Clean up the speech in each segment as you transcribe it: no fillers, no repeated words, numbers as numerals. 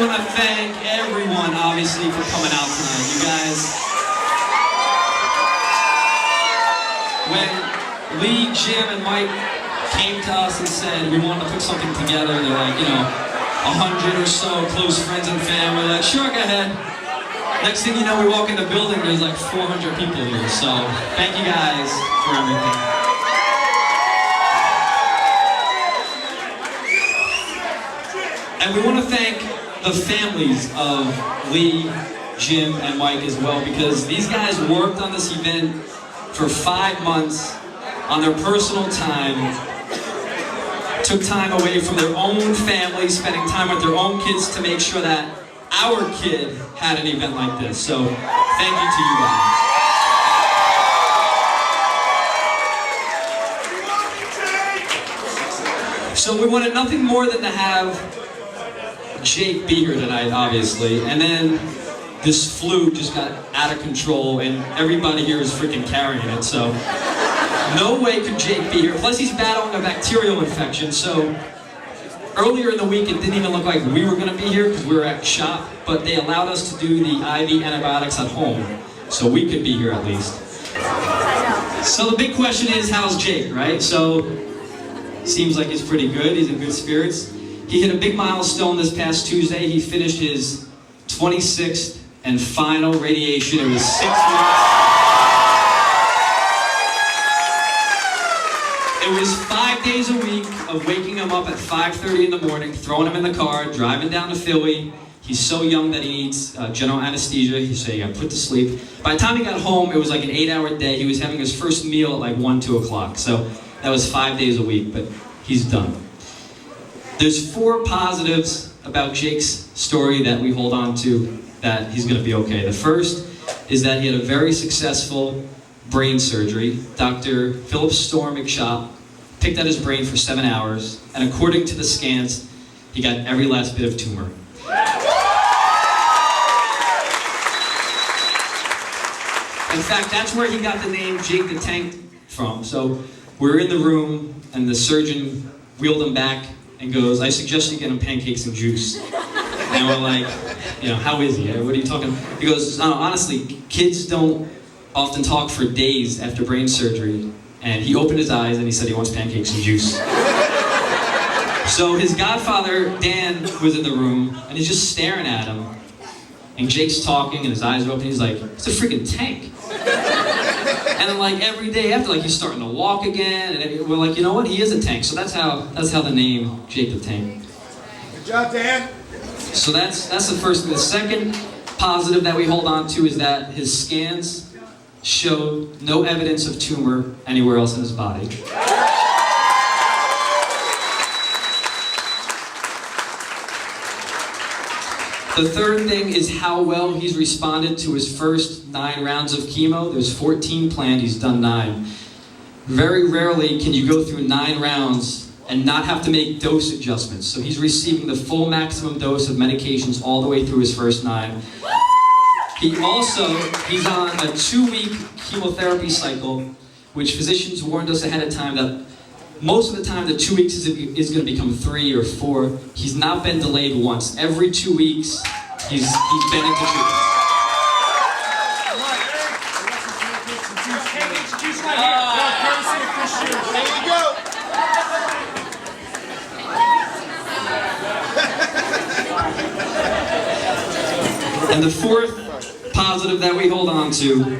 want to thank everyone, obviously, for coming out tonight. You guys, when Lee, Jim, and Mike came to us and said we wanted to put something together, they're like, 100 or so close friends and family. We're like, sure, go ahead. Next thing you know, we walk in the building, there's like 400 people here. So thank you guys for everything. And we want to thank the families of Lee, Jim, and Mike as well, because these guys worked on this event for 5 months on their personal time, took time away from their own family, spending time with their own kids to make sure that our kid had an event like this. So thank you to you guys. So we wanted nothing more than to have Jake be here tonight, obviously, and then this flu just got out of control and everybody here is freaking carrying it, so no way could Jake be here. Plus he's battling a bacterial infection, so earlier in the week it didn't even look like we were going to be here because we were at shop, but they allowed us to do the IV antibiotics at home, so we could be here at least. So the big question is, how's Jake, right? So seems like he's pretty good, he's in good spirits. He hit a big milestone this past Tuesday. He finished his 26th and final radiation. It was 6 weeks. It was 5 days a week of waking him up at 5:30 in the morning, throwing him in the car, driving down to Philly. He's so young that he needs general anesthesia. So he got put to sleep. By the time he got home, it was like an 8-hour day. He was having his first meal at like 1, 2 o'clock. So that was 5 days a week, but he's done. There's 4 positives about Jake's story that we hold on to that he's going to be okay. The first is that he had a very successful brain surgery. Dr. Philip Stormick picked at his brain for 7 hours, and according to the scans, he got every last bit of tumor. In fact, that's where he got the name Jake the Tank from. So we're in the room, and the surgeon wheeled him back and goes, I suggest you get him pancakes and juice. And we're like, how is he? What are you talking? He goes, no, honestly, kids don't often talk for days after brain surgery. And he opened his eyes and he said he wants pancakes and juice. So his godfather, Dan, was in the room and he's just staring at him. And Jake's talking and his eyes are open. He's like, it's a freaking tank. And then like every day after, like he's starting to walk again. And we're like, you know what? He is a tank. So that's how the name Jake the Tank. Good job, Dan. So that's the first thing. The second positive that we hold on to is that his scans show no evidence of tumor anywhere else in his body. The third thing is how well he's responded to his first 9 rounds of chemo. There's 14 planned, he's done 9. Very rarely can you go through 9 rounds and not have to make dose adjustments. So he's receiving the full maximum dose of medications all the way through his first 9. He's on a 2-week chemotherapy cycle, which physicians warned us ahead of time that most of the time the 2 weeks is going to become 3 or 4. He's not been delayed once. Every 2 weeks, he's been into treatment. There you go. And the fourth positive that we hold on to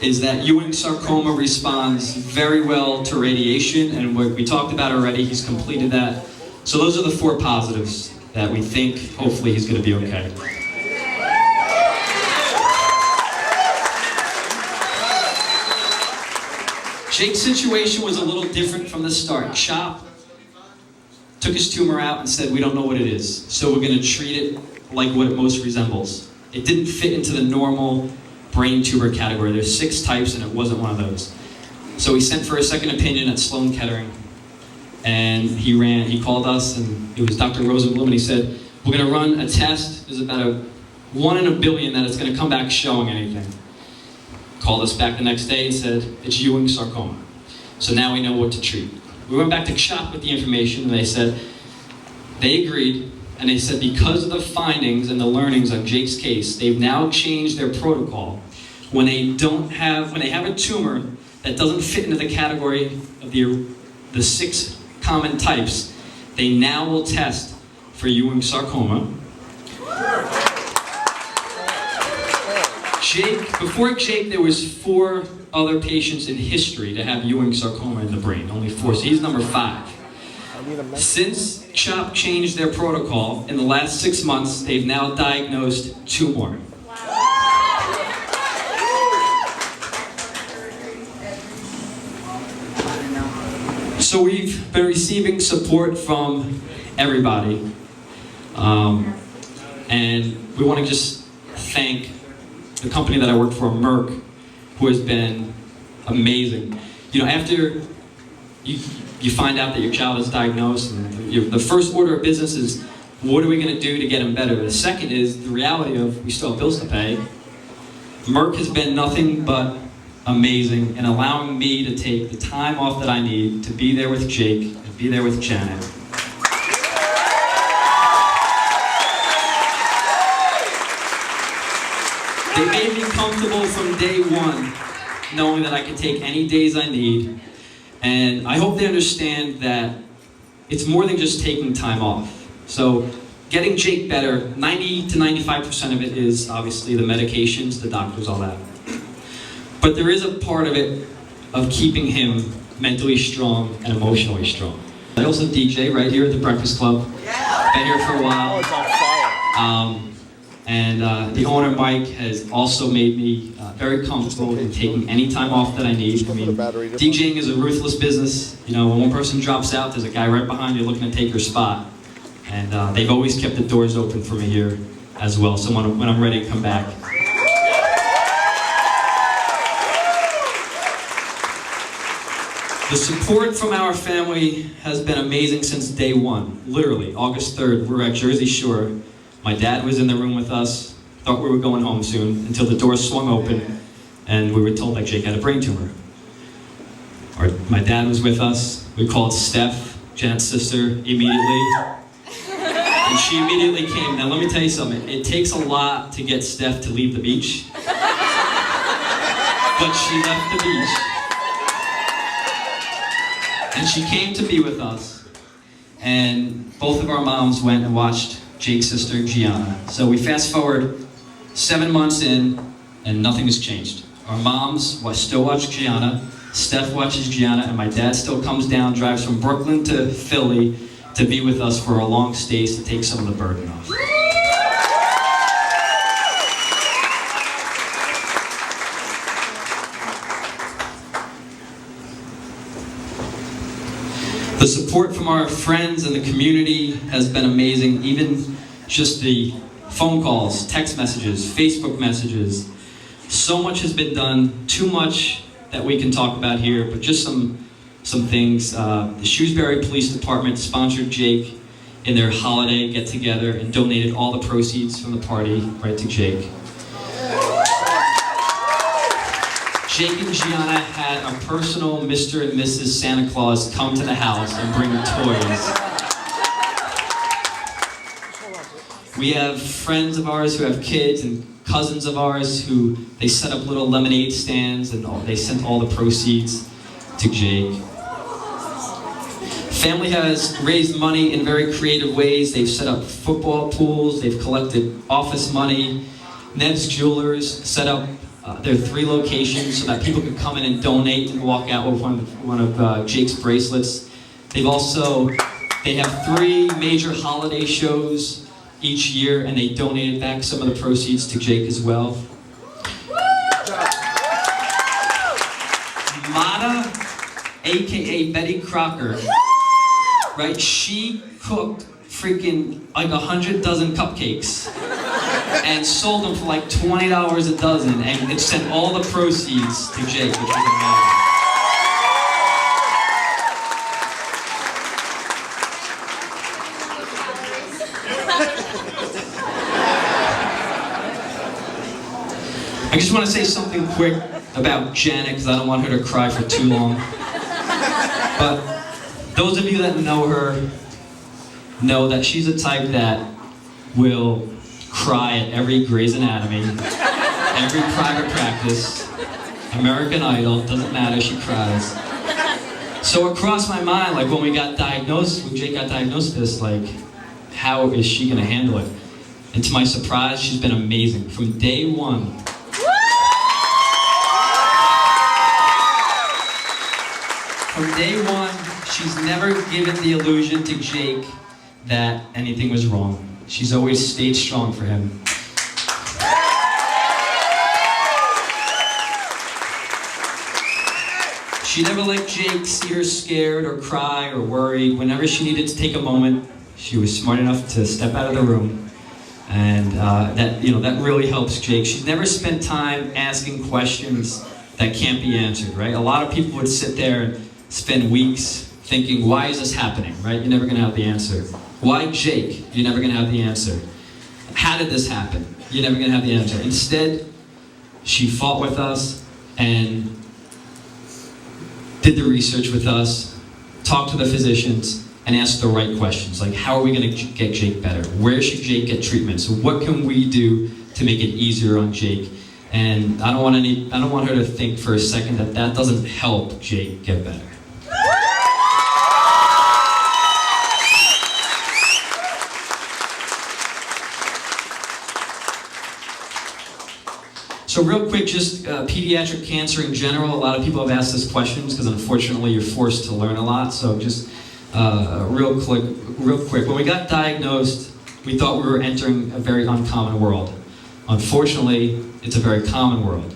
is that Ewing sarcoma responds very well to radiation, and what we talked about already, he's completed that. So those are the 4 positives that we think hopefully he's going to be okay. Jake's situation was a little different from the start. CHOP took his tumor out and said, we don't know what it is, so we're going to treat it like what it most resembles. It didn't fit into the normal brain tumor category. There's 6 types and it wasn't one of those. So he sent for a second opinion at Sloan Kettering, and he called us, and it was Dr. Rosenblum, and he said, we're going to run a test. There's about a 1 in a billion that it's going to come back showing anything. Called us back the next day and said, it's Ewing sarcoma. So now we know what to treat. We went back to CHOP with the information, and they said, they agreed, and they said because of the findings and the learnings on Jake's case, they've now changed their protocol. When they have a tumor that doesn't fit into the category of the 6 common types, they now will test for Ewing sarcoma. Before Jake, there was 4 other patients in history to have Ewing sarcoma in the brain, only 4, so he's number 5. Since CHOP changed their protocol, in the last 6 months, they've now diagnosed 2 more. So we've been receiving support from everybody. And we want to just thank the company that I work for, Merck, who has been amazing. You know, after you find out that your child is diagnosed, and the first order of business is, what are we going to do to get him better? The second is the reality of we still have bills to pay. Merck has been nothing but amazing in allowing me to take the time off that I need to be there with Jake and be there with Janet. They made me comfortable from day one, knowing that I could take any days I need. And I hope they understand that it's more than just taking time off. So getting Jake better, 90 to 95% of it is obviously the medications, the doctors, all that. But there is a part of it of keeping him mentally strong and emotionally strong. I also DJ right here at the Breakfast Club. Been here for a while. The owner, Mike, has also made me very comfortable in taking any time off that I need. I mean, DJing is a ruthless business. You know, when one person drops out, there's a guy right behind you looking to take your spot. And they've always kept the doors open for me here as well, so when I'm ready to come back. The support from our family has been amazing since day one. Literally, August 3rd, we're at Jersey Shore. My dad was in the room with us, thought we were going home soon, until the doors swung open and we were told that Jake had a brain tumor. My dad was with us. We called Steph, Janet's sister, immediately. And she immediately came. Now let me tell you something. It takes a lot to get Steph to leave the beach. But she left the beach. And she came to be with us. And both of our moms went and watched Jake's sister, Gianna. So we fast forward 7 months in, and nothing has changed. Our moms still watch Gianna, Steph watches Gianna, and my dad still comes down, drives from Brooklyn to Philly to be with us for a long stays to take some of the burden off. The support from our friends and the community has been amazing. Even just the phone calls, text messages, Facebook messages. So much has been done, too much that we can talk about here, but just some things. The Shrewsbury Police Department sponsored Jake in their holiday get-together and donated all the proceeds from the party right to Jake. Jake and Gianna had a personal Mr. and Mrs. Santa Claus come to the house and bring toys. We have friends of ours who have kids and cousins of ours who they set up little lemonade stands and they sent all the proceeds to Jake. Family has raised money in very creative ways. They've set up football pools, they've collected office money. Nev's Jewelers set up their 3 locations so that people could come in and donate and walk out with one of Jake's bracelets. They have 3 major holiday shows each year, and they donated back some of the proceeds to Jake as well. Mata, aka Betty Crocker, right? She cooked freaking like 100 dozen cupcakes and sold them for like $20 a dozen, and it sent all the proceeds to Jake, which was amazing. I just want to say something quick about Janet, because I don't want her to cry for too long. But those of you that know her know that she's a type that will cry at every Grey's Anatomy, every private practice, American Idol, doesn't matter, she cries. So it crossed my mind, like when Jake got diagnosed with this, like, how is she gonna handle it? And to my surprise, she's been amazing. From day one, she's never given the illusion to Jake that anything was wrong. She's always stayed strong for him. She never let Jake see her scared or cry or worried. Whenever she needed to take a moment, she was smart enough to step out of the room. And that really helps Jake. She's never spent time asking questions that can't be answered, right? A lot of people would sit there and spend weeks thinking, why is this happening, right? You're never gonna have the answer. Why Jake? You're never gonna have the answer. How did this happen? You're never gonna have the answer. Instead, she fought with us and did the research with us, talked to the physicians, and asked the right questions. Like, how are we gonna get Jake better? Where should Jake get treatment? So what can we do to make it easier on Jake? And I don't want her to think for a second that that doesn't help Jake get better. So real quick, just pediatric cancer in general. A lot of people have asked this questions because unfortunately you're forced to learn a lot. So just real quick. When we got diagnosed, we thought we were entering a very uncommon world. Unfortunately, it's a very common world.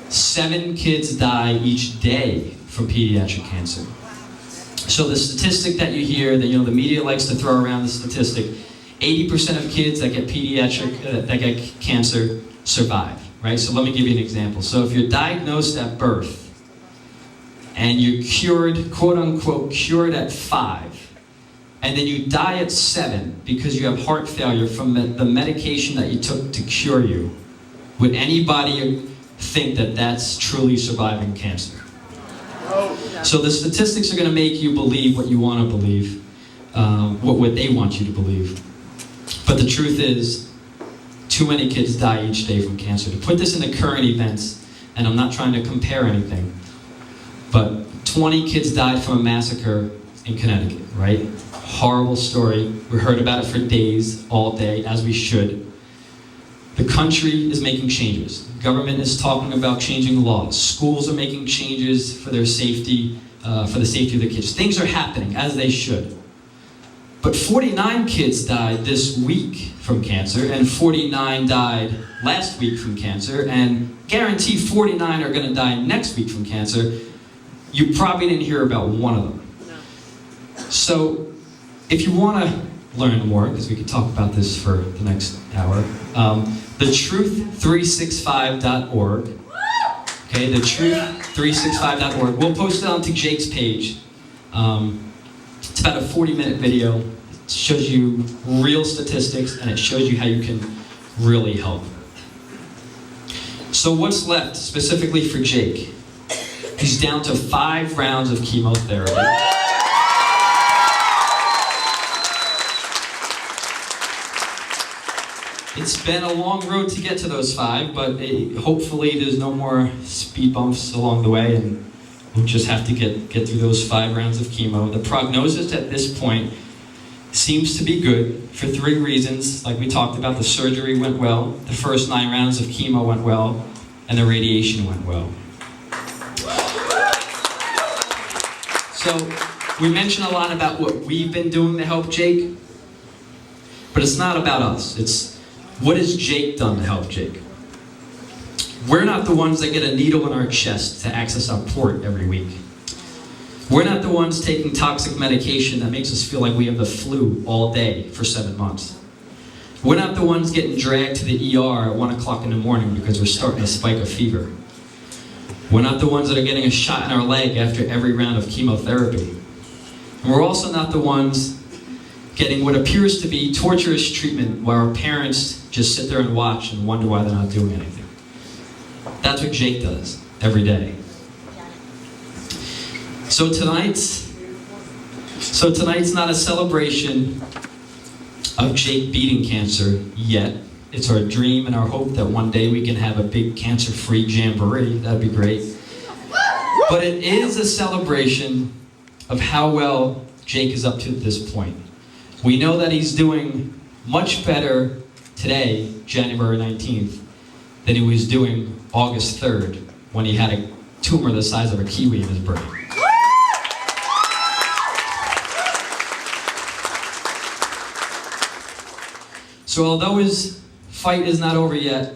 7 kids die each day from pediatric cancer. So the statistic that you hear, that the media likes to throw around the statistic, 80% of kids that get that get cancer survive. Right? So let me give you an example. So if you're diagnosed at birth and you're cured, quote unquote, cured at 5, and then you die at 7 because you have heart failure from the medication that you took to cure you, would anybody think that that's truly surviving cancer? So the statistics are going to make you believe what you want to believe, what they want you to believe. But the truth is, too many kids die each day from cancer. To put this into current events, and I'm not trying to compare anything, but 20 kids died from a massacre in Connecticut, right? Horrible story. We heard about it for days, all day, as we should. The country is making changes. Government is talking about changing laws. Schools are making changes for their safety, for the safety of the kids. Things are happening, as they should. But 49 kids died this week from cancer, and 49 died last week from cancer, and guarantee 49 are going to die next week from cancer. You probably didn't hear about one of them. No. So, if you want to learn more, because we could talk about this for the next hour, thetruth365.org. Okay, thetruth365.org. We'll post it onto Jake's page. It's about a 40-minute video. It shows you real statistics, and it shows you how you can really help. So what's left specifically for Jake? He's down to 5 rounds of chemotherapy. It's been a long road to get to those 5, but hopefully there's no more speed bumps along the way, and we'll just have to get through those 5 rounds of chemo. The prognosis at this point seems to be good for 3 reasons. Like we talked about, the surgery went well, the first 9 rounds of chemo went well, and the radiation went well. So we mentioned a lot about what we've been doing to help Jake, but it's not about us. It's what has Jake done to help Jake? We're not the ones that get a needle in our chest to access our port every week. We're not the ones taking toxic medication that makes us feel like we have the flu all day for 7 months. We're not the ones getting dragged to the ER at 1 o'clock in the morning because we're starting to spike a fever. We're not the ones that are getting a shot in our leg after every round of chemotherapy. And we're also not the ones getting what appears to be torturous treatment while our parents just sit there and watch and wonder why they're not doing anything. That's what Jake does every day. So tonight's not a celebration of Jake beating cancer yet. It's our dream and our hope that one day we can have a big cancer-free jamboree. That'd be great. But it is a celebration of how well Jake is up to at this point. We know that he's doing much better today, January 19th, than he was doing August 3rd, when he had a tumor the size of a kiwi in his brain. So although his fight is not over yet,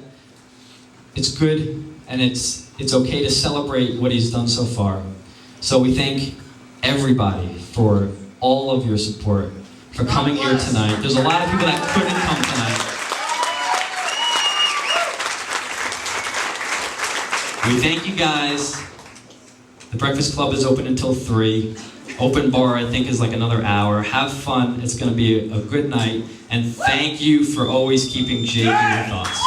it's good and it's okay to celebrate what he's done so far. So we thank everybody for all of your support, for coming here tonight. There's a lot of people that couldn't come tonight. We thank you guys. The Breakfast Club is open until 3. Open bar, I think, is like another hour. Have fun. It's going to be a good night. And thank you for always keeping Jake in your thoughts.